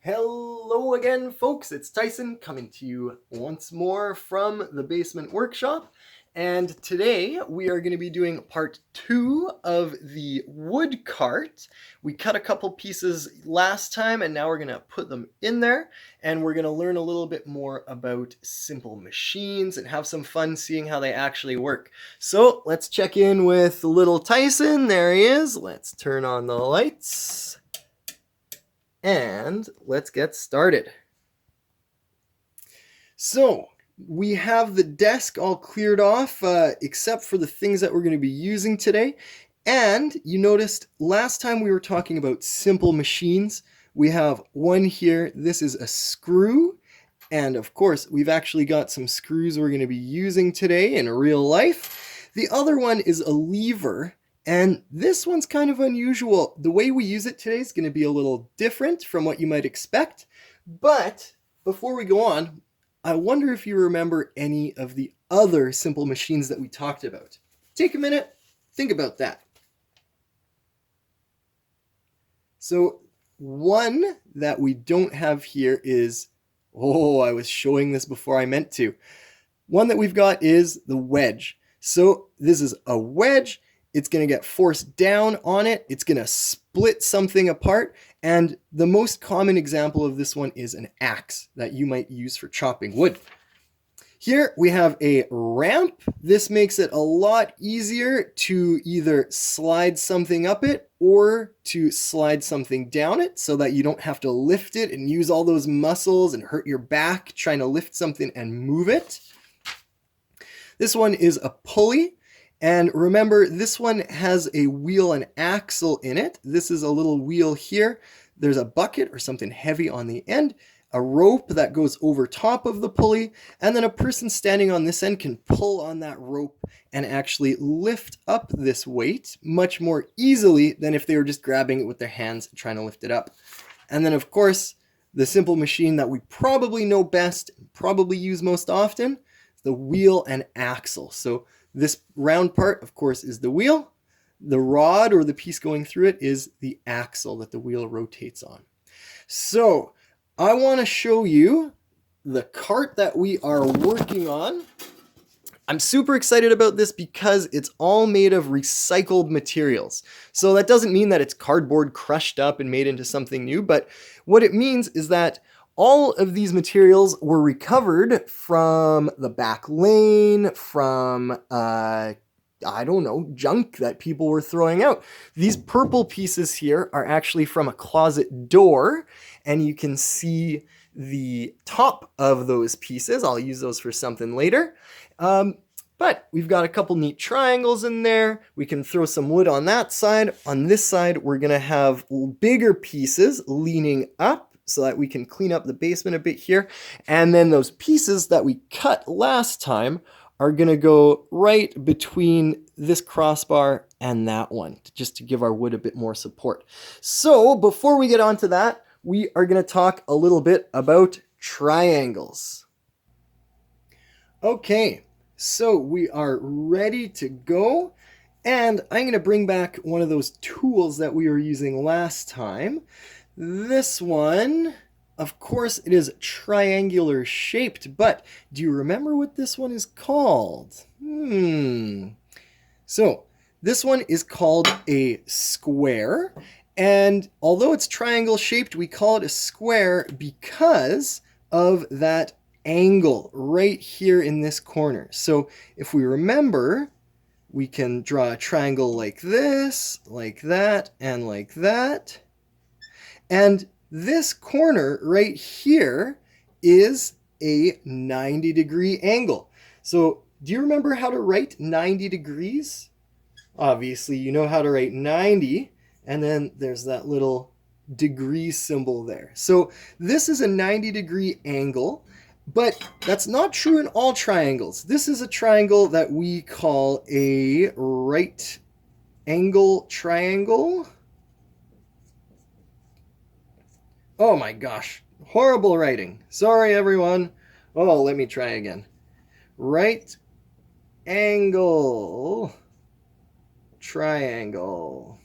Hello again, folks. It's Tyson coming to you once more from the basement workshop. And today we are going to be doing part 2 of the wood cart. We cut a couple pieces last time and now we're going to put them in there. And we're going to learn a little bit more about simple machines and have some fun seeing how they actually work. So let's check in with little Tyson. There he is. Let's turn on the lights. And let's get started. So we have the desk all cleared off, except for the things that we're going to be using today. And you noticed last time we were talking about simple machines. We have one here. This is a screw. And of course, we've actually got some screws we're going to be using today in real life. The other one is a lever. And this one's kind of unusual. The way we use it today is going to be a little different from what you might expect. But before we go on, I wonder if you remember any of the other simple machines that we talked about. Take a minute, think about that. So one that we don't have here is, I was showing this before I meant to. One that we've got is the wedge. So this is a wedge. It's going to get forced down on it. It's going to split something apart. And the most common example of this one is an axe that you might use for chopping wood. Here we have a ramp. This makes it a lot easier to either slide something up it or to slide something down it so that you don't have to lift it and use all those muscles and hurt your back trying to lift something and move it. This one is a pulley. And remember, this one has a wheel and axle in it. This is a little wheel here. There's a bucket or something heavy on the end, a rope that goes over top of the pulley, and then a person standing on this end can pull on that rope and actually lift up this weight much more easily than if they were just grabbing it with their hands and trying to lift it up. And then, of course, the simple machine that we probably know best, probably use most often, the wheel and axle. So this round part, of course, is the wheel. The rod or the piece going through it is the axle that the wheel rotates on. So I want to show you the cart that we are working on. I'm super excited about this because it's all made of recycled materials. So that doesn't mean that it's cardboard crushed up and made into something new, but what it means is that all of these materials were recovered from the back lane, from, junk that people were throwing out. These purple pieces here are actually from a closet door, and you can see the top of those pieces. I'll use those for something later. But we've got a couple neat triangles in there. We can throw some wood on that side. On this side, we're going to have bigger pieces leaning up, so that we can clean up the basement a bit here. And then those pieces that we cut last time are going to go right between this crossbar and that one, just to give our wood a bit more support. So before we get on to that, we are going to talk a little bit about triangles. Okay, so we are ready to go. And I'm going to bring back one of those tools that we were using last time. This one, of course, it is triangular shaped, but do you remember what this one is called? So this one is called a square, and although it's triangle shaped, we call it a square because of that angle right here in this corner. So if we remember, we can draw a triangle like this, like that, and like that. And this corner right here is a 90-degree angle. So do you remember how to write 90 degrees? Obviously, you know how to write 90, and then there's that little degree symbol there. So this is a 90-degree angle, but that's not true in all triangles. This is a triangle that we call a right angle triangle. Oh my gosh, horrible writing. Sorry, everyone. Oh, let me try again. Right angle triangle.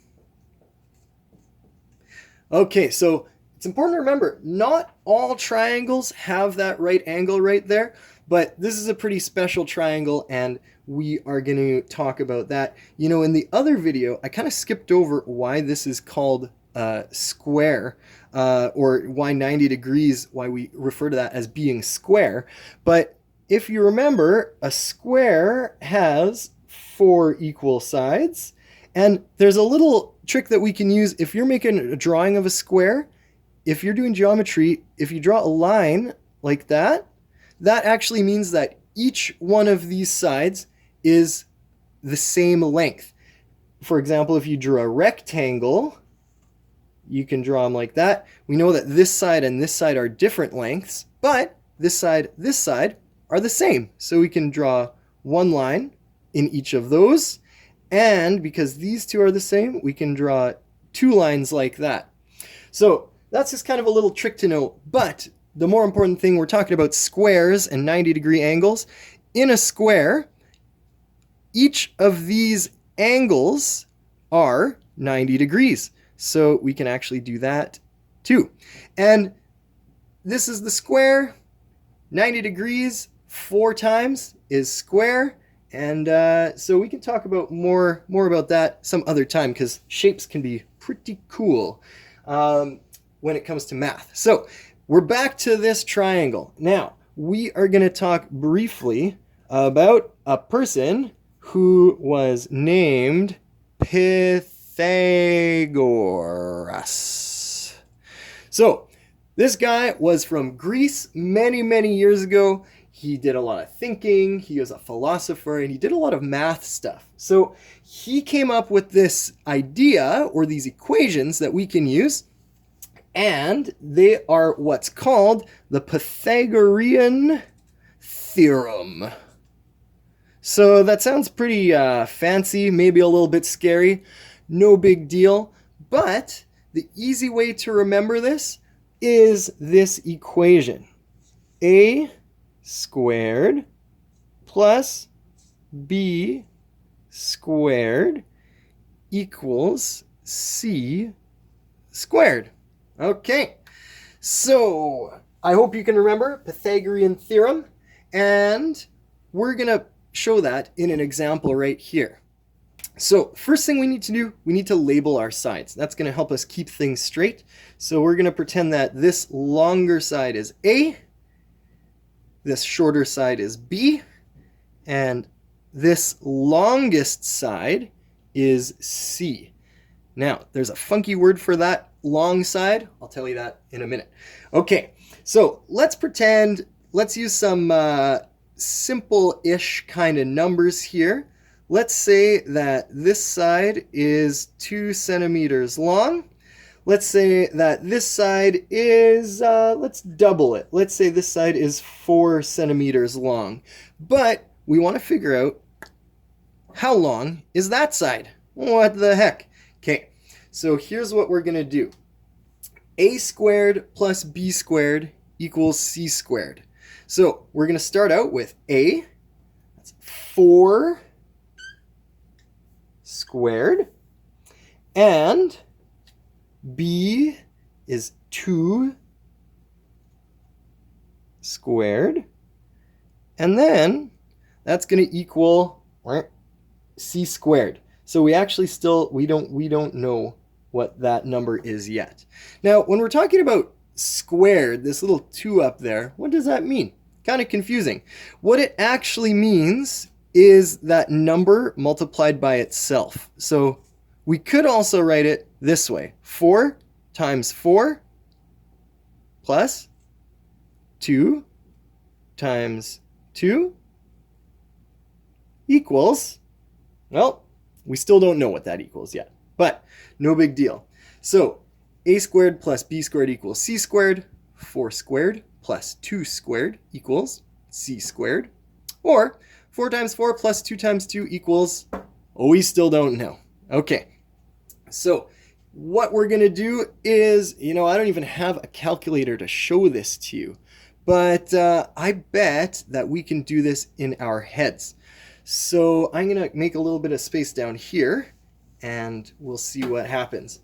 Okay, so it's important to remember, not all triangles have that right angle right there, but this is a pretty special triangle, and we are going to talk about that. You know, in the other video, I kind of skipped over why this is called square, or why 90 degrees, why we refer to that as being square. But if you remember, a square has 4 equal sides, and there's a little trick that we can use if you're making a drawing of a square. If you're doing geometry, if you draw a line like that, that actually means that each one of these sides is the same length. For example, if you draw a rectangle, you can draw them like that. We know that this side and this side are different lengths, but this side are the same. So we can draw one line in each of those. And because these two are the same, we can draw 2 lines like that. So that's just kind of a little trick to know. But the more important thing, we're talking about squares and 90-degree angles. In a square, each of these angles are 90 degrees. So we can actually do that too. And this is the square. 90 degrees 4 times is square. And so we can talk about more about that some other time, because shapes can be pretty cool when it comes to math. So we're back to this triangle. Now, we are going to talk briefly about a person who was named Pythagoras. So this guy was from Greece many, many years ago. He did a lot of thinking, he was a philosopher, and he did a lot of math stuff. So he came up with this idea, or these equations that we can use, and they are what's called the Pythagorean Theorem. So that sounds pretty fancy, maybe a little bit scary. No big deal. But the easy way to remember this is this equation. A squared plus b squared equals c squared. Okay, so I hope you can remember Pythagorean theorem, and we're going to show that in an example right here. So first thing we need to do, we need to label our sides. That's going to help us keep things straight. So we're going to pretend that this longer side is A, this shorter side is B, and this longest side is C. Now, there's a funky word for that long side. I'll tell you that in a minute. Okay, so let's use some simple-ish kind of numbers here. Let's say that this side is 2 centimeters long. Let's say that this side is, let's double it. Let's say this side is 4 centimeters long. But we want to figure out how long is that side. What the heck? Okay, so here's what we're going to do. A squared plus b squared equals c squared. So we're going to start out with A, that's 4 squared, and b is 2 squared, and then that's going to equal c squared. So we actually we don't know what that number is yet. Now, when we're talking about squared, this little 2 up there, what does that mean? Kind of confusing. What it actually means is that number multiplied by itself. So we could also write it this way. 4 times 4 plus 2 times 2 equals, well, we still don't know what that equals yet, but no big deal. So a squared plus b squared equals c squared. 4 squared plus 2 squared equals c squared. Or 4 times 4 plus 2 times 2 equals, oh, we still don't know. Okay, so what we're going to do is, I don't even have a calculator to show this to you, but I bet that we can do this in our heads. So I'm going to make a little bit of space down here, and we'll see what happens.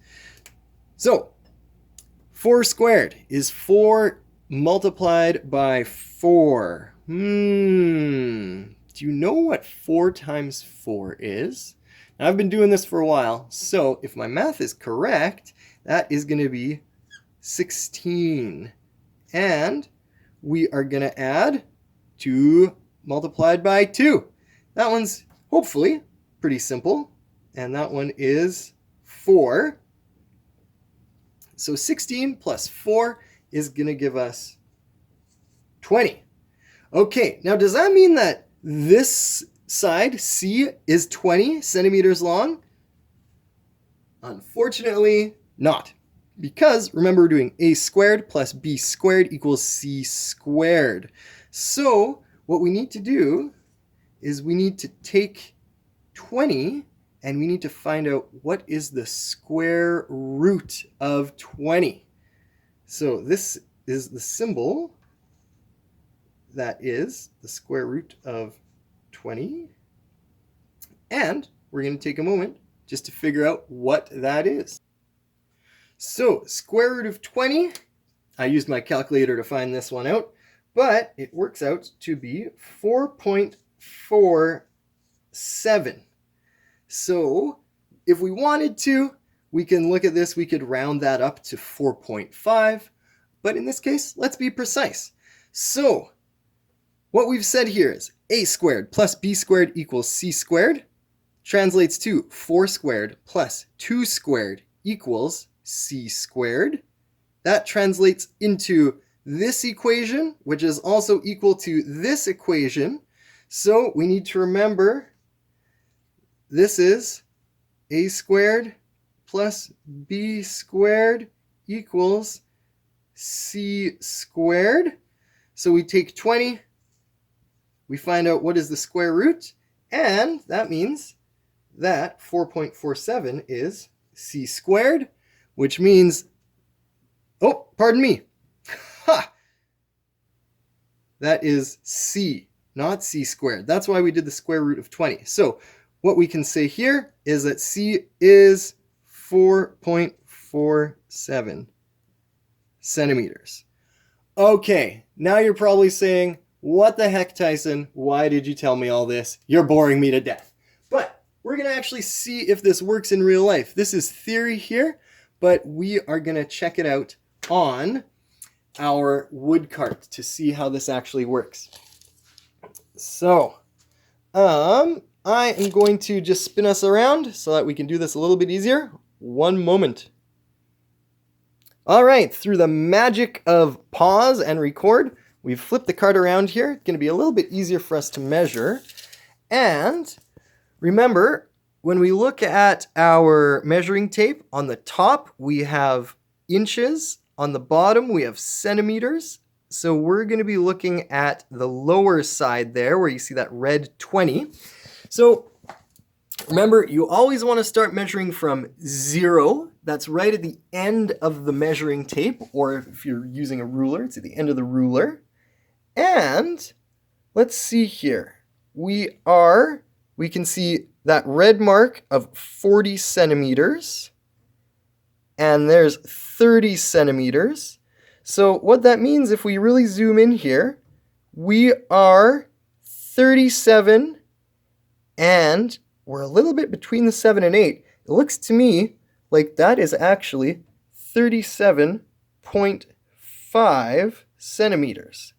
So 4 squared is 4 multiplied by 4. Do you know what 4 times 4 is? Now, I've been doing this for a while, so if my math is correct, that is going to be 16. And we are going to add 2 multiplied by 2. That one's hopefully pretty simple. And that one is 4. So 16 plus 4 is going to give us 20. Okay, now does that mean that this side, C, is 20 centimeters long? Unfortunately, not. Because, remember, we're doing a squared plus b squared equals c squared. So what we need to do is we need to take 20 and we need to find out what is the square root of 20. So this is the symbol that is the square root of 20. And we're going to take a moment just to figure out what that is. So square root of 20, I used my calculator to find this one out, but it works out to be 4.47. So if we wanted to, we can look at this, we could round that up to 4.5, but in this case, let's be precise. So what we've said here is a squared plus b squared equals c squared translates to 4 squared plus 2 squared equals c squared. That translates into this equation, which is also equal to this equation. So we need to remember this is a squared plus b squared equals c squared. So we take 20, we find out what is the square root, and that means that 4.47 is c squared, which means, oh, pardon me, ha! That is c, not c squared. That's why we did the square root of 20. So what we can say here is that c is 4.47 centimeters. Okay, now you're probably saying, what the heck, Tyson? Why did you tell me all this? You're boring me to death. But we're going to actually see if this works in real life. This is theory here, but we are going to check it out on our wood cart to see how this actually works. So, I am going to just spin us around so that we can do this a little bit easier. One moment. All right, through the magic of pause and record, we've flipped the cart around here. It's going to be a little bit easier for us to measure. And remember, when we look at our measuring tape, on the top we have inches, on the bottom we have centimeters. So we're going to be looking at the lower side there where you see that red 20. So remember, you always want to start measuring from 0. That's right at the end of the measuring tape, or if you're using a ruler, it's at the end of the ruler. And let's see here. We can see that red mark of 40 centimeters, and there's 30 centimeters. So what that means, if we really zoom in here, we are 37, and we're a little bit between the 7 and 8. It looks to me like that is actually 37.5 centimeters.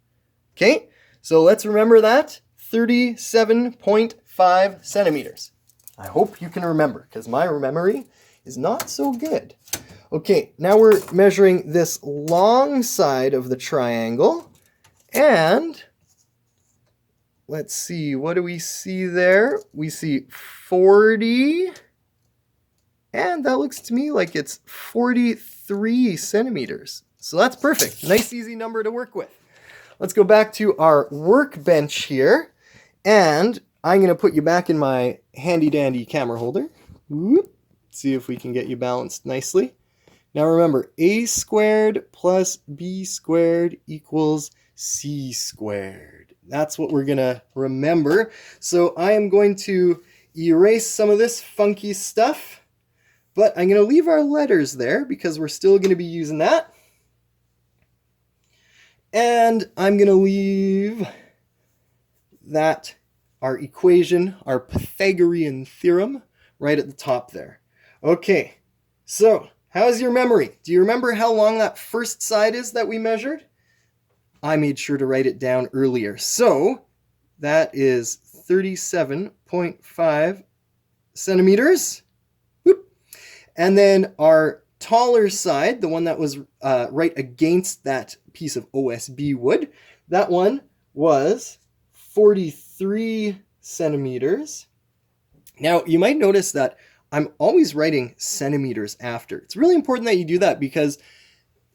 Okay, so let's remember that, 37.5 centimeters. I hope you can remember, because my memory is not so good. Okay, now we're measuring this long side of the triangle, and let's see, what do we see there? We see 40, and that looks to me like it's 43 centimeters. So that's perfect. Nice, easy number to work with. Let's go back to our workbench here, and I'm going to put you back in my handy-dandy camera holder. Whoop. See if we can get you balanced nicely. Now remember, a squared plus b squared equals c squared. That's what we're going to remember. So I am going to erase some of this funky stuff, but I'm going to leave our letters there because we're still going to be using that. And I'm going to leave that, our equation, our Pythagorean theorem, right at the top there. Okay, so how's your memory? Do you remember how long that first side is that we measured? I made sure to write it down earlier. So that is 37.5 centimeters. Whoop. And then our taller side, the one that was right against that piece of OSB wood, that one was 43 centimeters. Now, you might notice that I'm always writing centimeters after. It's really important that you do that because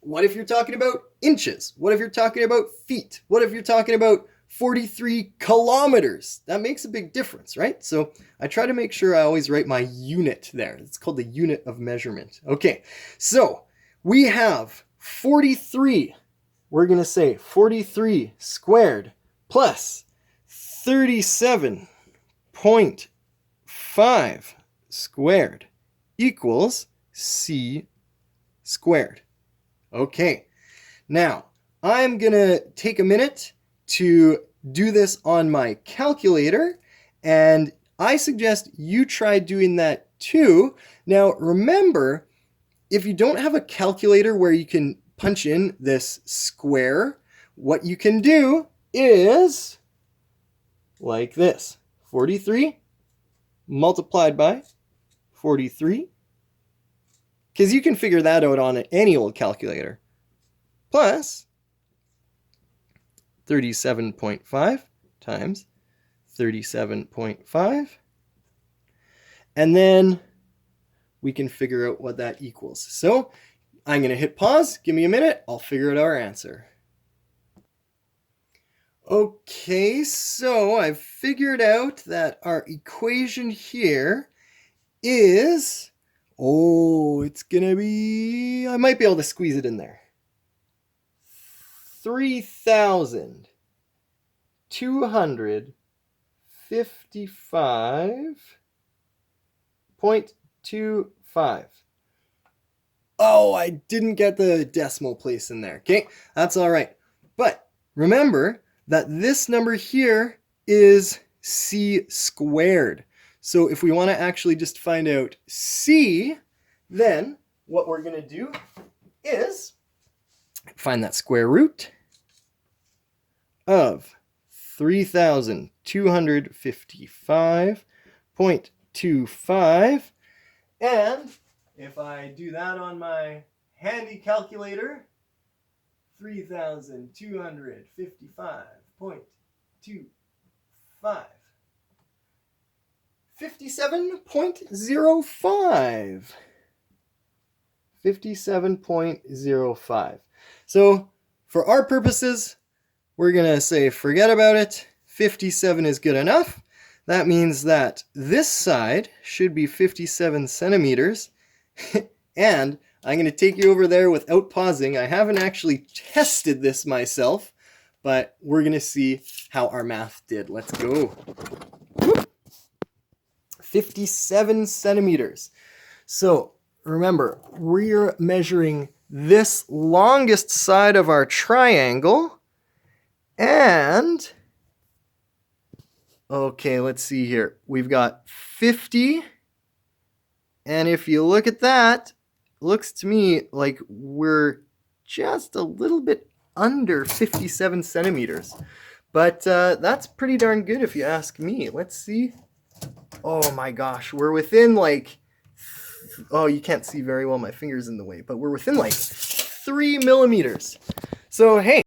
what if you're talking about inches? What if you're talking about feet? What if you're talking about 43 kilometers? That makes a big difference, right? So I try to make sure I always write my unit there. It's called the unit of measurement. Okay, so we have 43. We're going to say 43 squared plus 37.5 squared equals c squared. Okay, now I'm going to take a minute to do this on my calculator, and I suggest you try doing that too. Now remember, if you don't have a calculator where you can punch in this square, what you can do is like this: 43 multiplied by 43, because you can figure that out on any old calculator, plus 37.5 times 37.5, and then we can figure out what that equals. So I'm going to hit pause, give me a minute, I'll figure out our answer. Okay, so I've figured out that our equation here is, it's going to be, I might be able to squeeze it in there. 3,255.25. Oh, I didn't get the decimal place in there. Okay, that's all right. But remember that this number here is c squared. So if we want to actually just find out c, then what we're going to do is find that square root of 3,255.25. And if I do that on my handy calculator, 3,255.25. 57.05. 57.05. So for our purposes, we're going to say forget about it. 57 is good enough. That means that this side should be 57 centimeters. And I'm going to take you over there without pausing. I haven't actually tested this myself, but we're going to see how our math did. Let's go. 57 centimeters. So remember, we're measuring this longest side of our triangle. And, okay, let's see here. We've got 50. And if you look at that, it looks to me like we're just a little bit under 57 centimeters. But that's pretty darn good if you ask me. Let's see. Oh my gosh, we're within like, oh, you can't see very well, my finger's in the way, but we're within like 3 millimeters. So hey,